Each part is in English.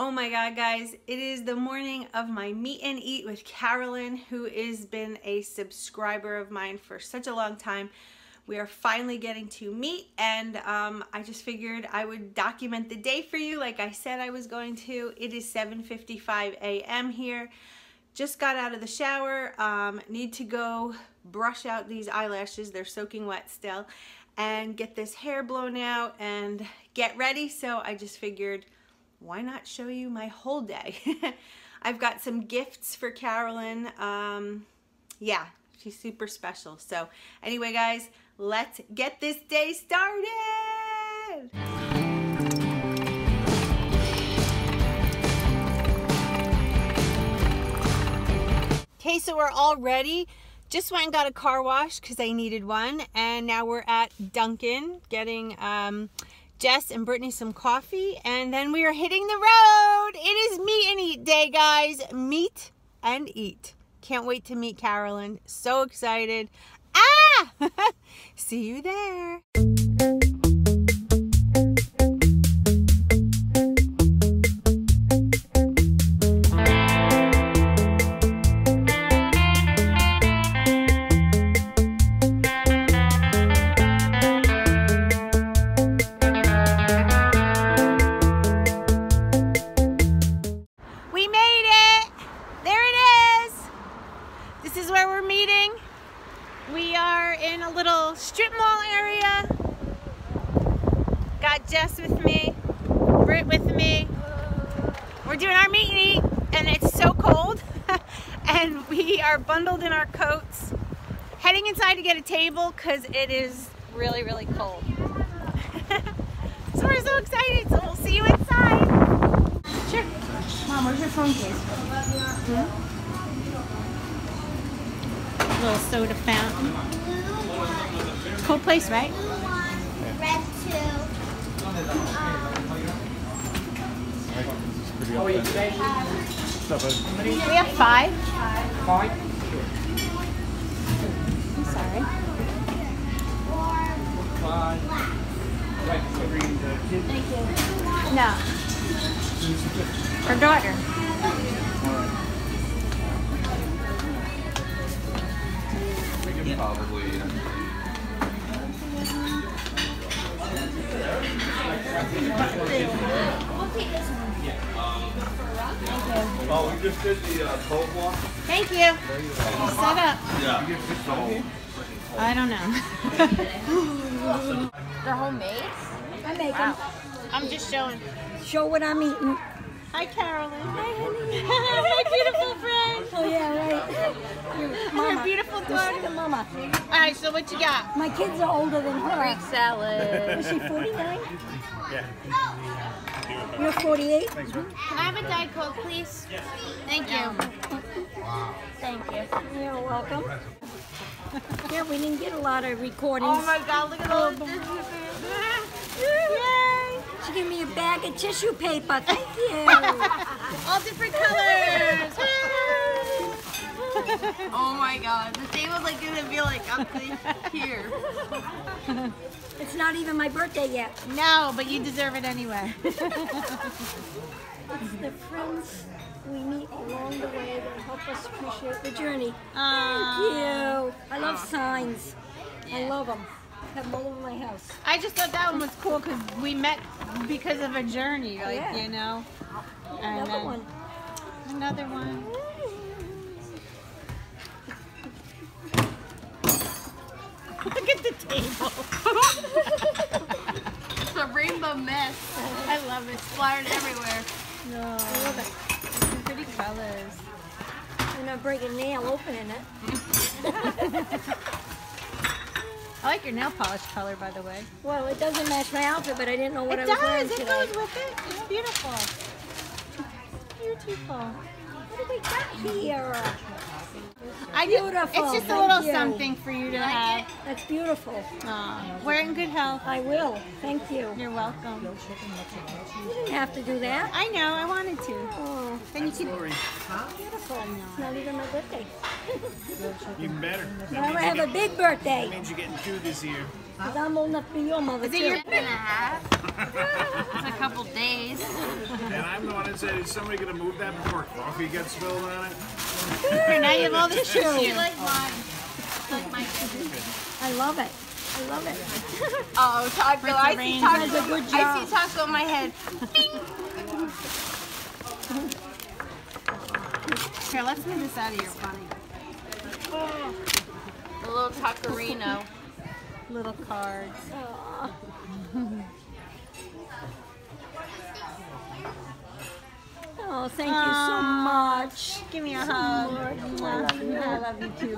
Oh my God, guys, it is the morning of my meet and eat with Carolyn, who has been a subscriber of mine for such a long time. We are finally getting to meet, and I just figured I would document the day for you like I said I was going to. It is 7:55 a.m. here. Just got out of the shower, need to go brush out these eyelashes. They're soaking wet still, and get this hair blown out and get ready. So I just figured, why not show you my whole day? I've got some gifts for Carolyn. Yeah, she's super special. So anyway, guys, let's get this day started. Okay, so we're all ready. Just went and got a car wash because I needed one. And now we're at Dunkin' getting Jess and Brittany some coffee, and then we are hitting the road. It is meet and eat day, guys. Meet and eat. Can't wait to meet Carolyn. So excited. Ah! See you there. Strip mall area. Got Jess with me, Britt with me. We're doing our meet and eat, and it's so cold. And we are bundled in our coats, heading inside to get a table because it is really, really cold. So we're so excited, so we'll see you inside. Sure. Mom, where's your phone case? Little soda fountain. Cool place, right? Red We have 5. I'm sorry. Thank you. No. Her daughter. We can probably. Oh, we just did the cold walk. Thank you. Set up. Yeah. I don't know. They're homemade? I make Wow. them. I'm just showing. Show what I'm eating. Hi, Carolyn. Hi, honey. My beautiful friend. Oh, yeah, right. Your mama. Her beautiful Your daughter. second mama. All right, so what you got? My kids are older than her. Greek salad. Is she 49? Yeah. You're 48? Can I have a Diet Coke, please? Thank you. Thank you. You're welcome. Yeah, we didn't get a lot of recordings. Oh my God, look at all this. Yay! She gave me a bag of tissue paper. Thank you. All different colors. Oh my God, the table's like gonna be like up to here. It's not even my birthday yet. No, but you deserve it anyway. It's the friends we meet along the way that help us appreciate the journey. Thank you. I love signs. I love them. Have them all over my house. I just thought that one was cool because we met because of a journey, like, Yeah. you know. And Another one. Another one. Look at the table. It's a rainbow mess. I love it. Splattered everywhere. No. I love it. Pretty colors. I'm gonna break a nail opening it. I like your nail polish color, by the way. Well, it doesn't match my outfit, but I didn't know what I was wearing It today. goes with it. It's beautiful. Beautiful. What do we got here? Beautiful. It's just a Thank little you. something for you to have. That's beautiful. Wear it in good health. I will. Thank you. You're welcome. You didn't have to do that. I know, I wanted to. Oh, Then you can. beautiful. It's not even my birthday. Even better. Now I have a big birthday. Means you're getting 2 this year. Because I'm old enough to be your mother, Is it too. your And a half. It's a couple days. And I'm the one that said, is somebody going to move that before coffee gets spilled on it? Now you have all this tissue. You like mine. Like my I love it. I love it. Oh, Taco. I see Taco. Does a good job. I see Taco in my head. Bing. Here, let's move this out of your bunny. Oh. A little tacorino. Little cards. Oh, thank you so much. Give me a hug. I love you too.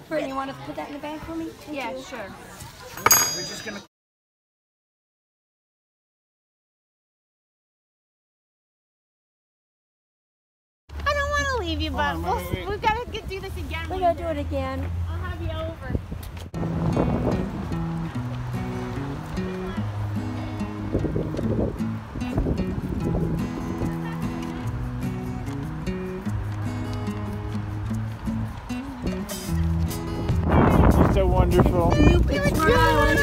Brittany, you want to put that in the bag for me? Thank Yeah, you. sure. We're just going to... I don't want to leave you, but wait. we've got to do this again. We're going to do it again. I'll have you over. So wonderful. It's Rhode Island.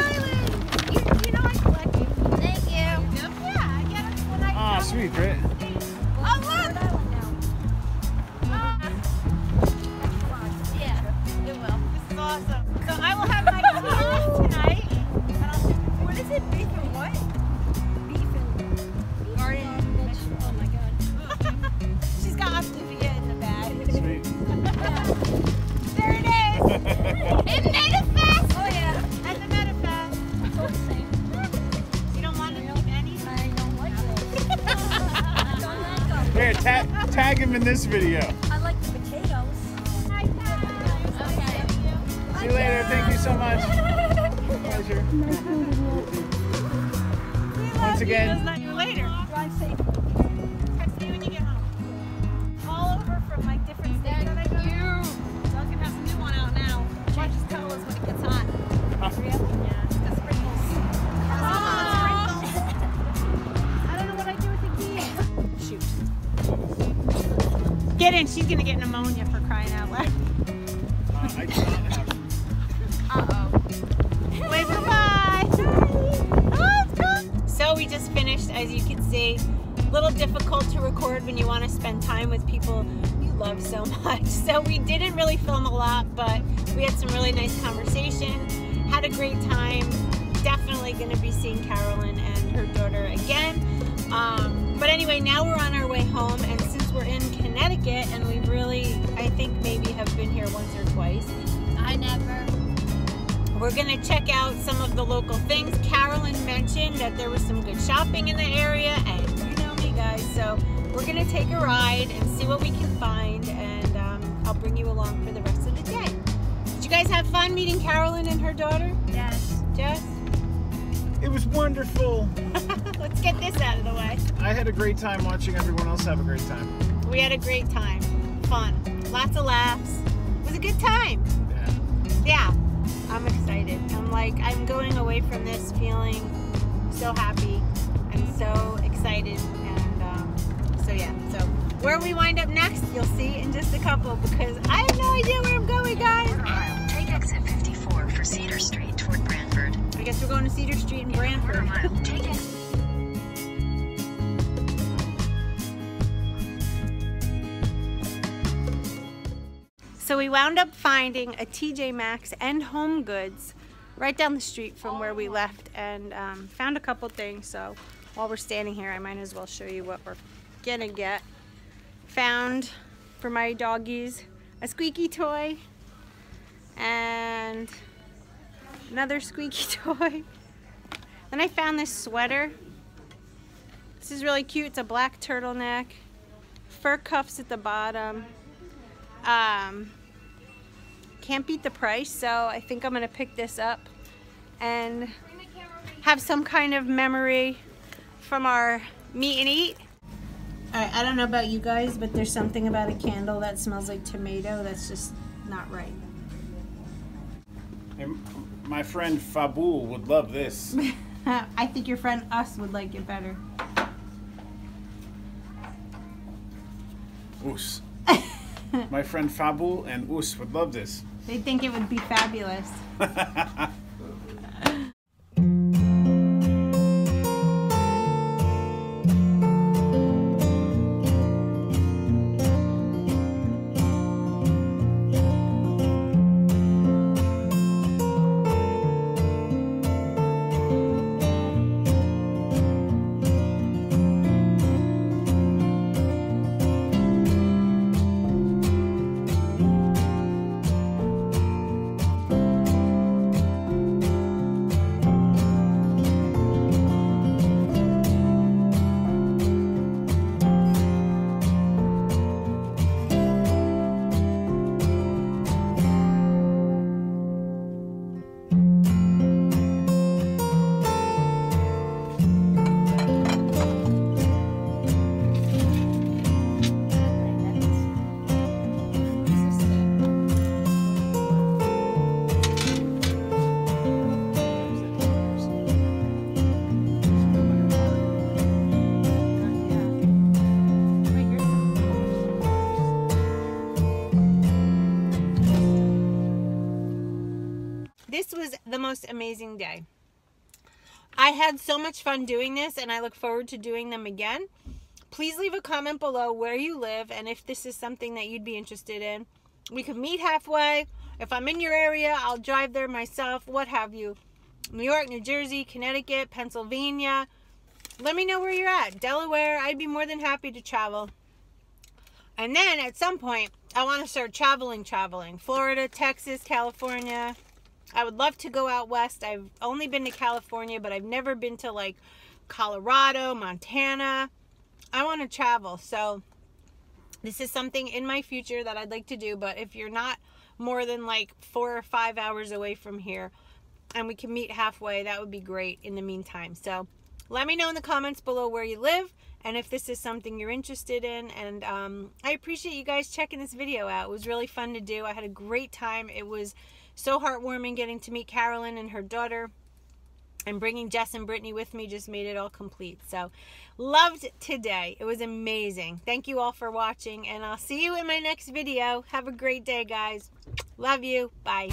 You know I collect you. Thank you. Yeah, I get it when I Ah, sweet, right? Oh, look! Yeah, it will. This is awesome. So I will have my tea tonight. And what is it? Beef and what? Beef and Garden. Oh my God. She's got Optivia in the bag. Sweet. There it is. It manifests. Oh yeah. At the manifest. It's all the same. You don't want to keep any? I don't like those. I don't like them. Here, tag him in this video. I like the potatoes. Okay. See you later. Thank you so much. Pleasure. Once again. Not you later. Drive safe. Text me when you get home. All over from like different states that I go. Duncan has a new one out now. Why just tell us when it gets hot? Really? Yeah, it's got sprinkles. I don't know what I do with the keys. Shoot. Get in. She's gonna get pneumonia for crying out loud. I do not have... Uh-oh. Wave goodbye. Oh, it's gone. So we just finished, as you can see. A little difficult to record when you want to spend time with people you love so much. So we didn't really film a lot, but we had some really nice conversation. Had a great time. Definitely going to be seeing Carolyn and her daughter again. But anyway, now we're on our way home, and since we're in Connecticut, and we really, I think maybe have been here once or twice. I never. We're gonna check out some of the local things. Carolyn mentioned that there was some good shopping in the area, and you know me guys, so we're gonna take a ride and see what we can find, and I'll bring you along for the rest of the day. Did you guys have fun meeting Carolyn and her daughter? Yes. Jess? It was wonderful. Let's get this out of the way. I had a great time watching everyone else have a great time. We had a great time. Fun. Lots of laughs. It was a good time. Yeah. Yeah. I'm excited. I'm going away from this feeling so happy and so excited, and so yeah. So where we wind up next, you'll see in just a couple, because I have no idea where I'm going, guys. Take exit 54 for Cedar Street toward Brantford. I guess we're going to Cedar Street in Brantford. Take exit. So we wound up finding a TJ Maxx and Home Goods right down the street from where we left, and found a couple things. So while we're standing here, I might as well show you what we're gonna get. Found for my doggies a squeaky toy and another squeaky toy. Then I found this sweater. This is really cute. It's a black turtleneck, fur cuffs at the bottom. Can't beat the price, so I think I'm gonna pick this up and have some kind of memory from our meet and eat. Alright, I don't know about you guys, but there's something about a candle that smells like tomato that's just not right. And my friend Fabul would love this. I think your friend Us would like it better. Us. My friend Fabul and Us would love this. They think it would be fabulous. most amazing day. I had so much fun doing this, and I look forward to doing them again. Please leave a comment below where you live and if this is something that you'd be interested in. We could meet halfway. If I'm in your area, I'll drive there myself, what have you. New York, New Jersey, Connecticut, Pennsylvania. Let me know where you're at. Delaware, I'd be more than happy to travel. And then at some point, I want to start traveling. Florida, Texas, California. I would love to go out west. I've only been to California, but I've never been to like Colorado, Montana. I want to travel. So this is something in my future that I'd like to do. But if you're not more than like 4 or 5 hours away from here and we can meet halfway, that would be great in the meantime. So let me know in the comments below where you live and if this is something you're interested in. And I appreciate you guys checking this video out. It was really fun to do. I had a great time. It was so heartwarming getting to meet Carolyn and her daughter, and bringing Jess and Brittany with me just made it all complete. So loved today. It was amazing. Thank you all for watching, and I'll see you in my next video. Have a great day, guys. Love you. Bye.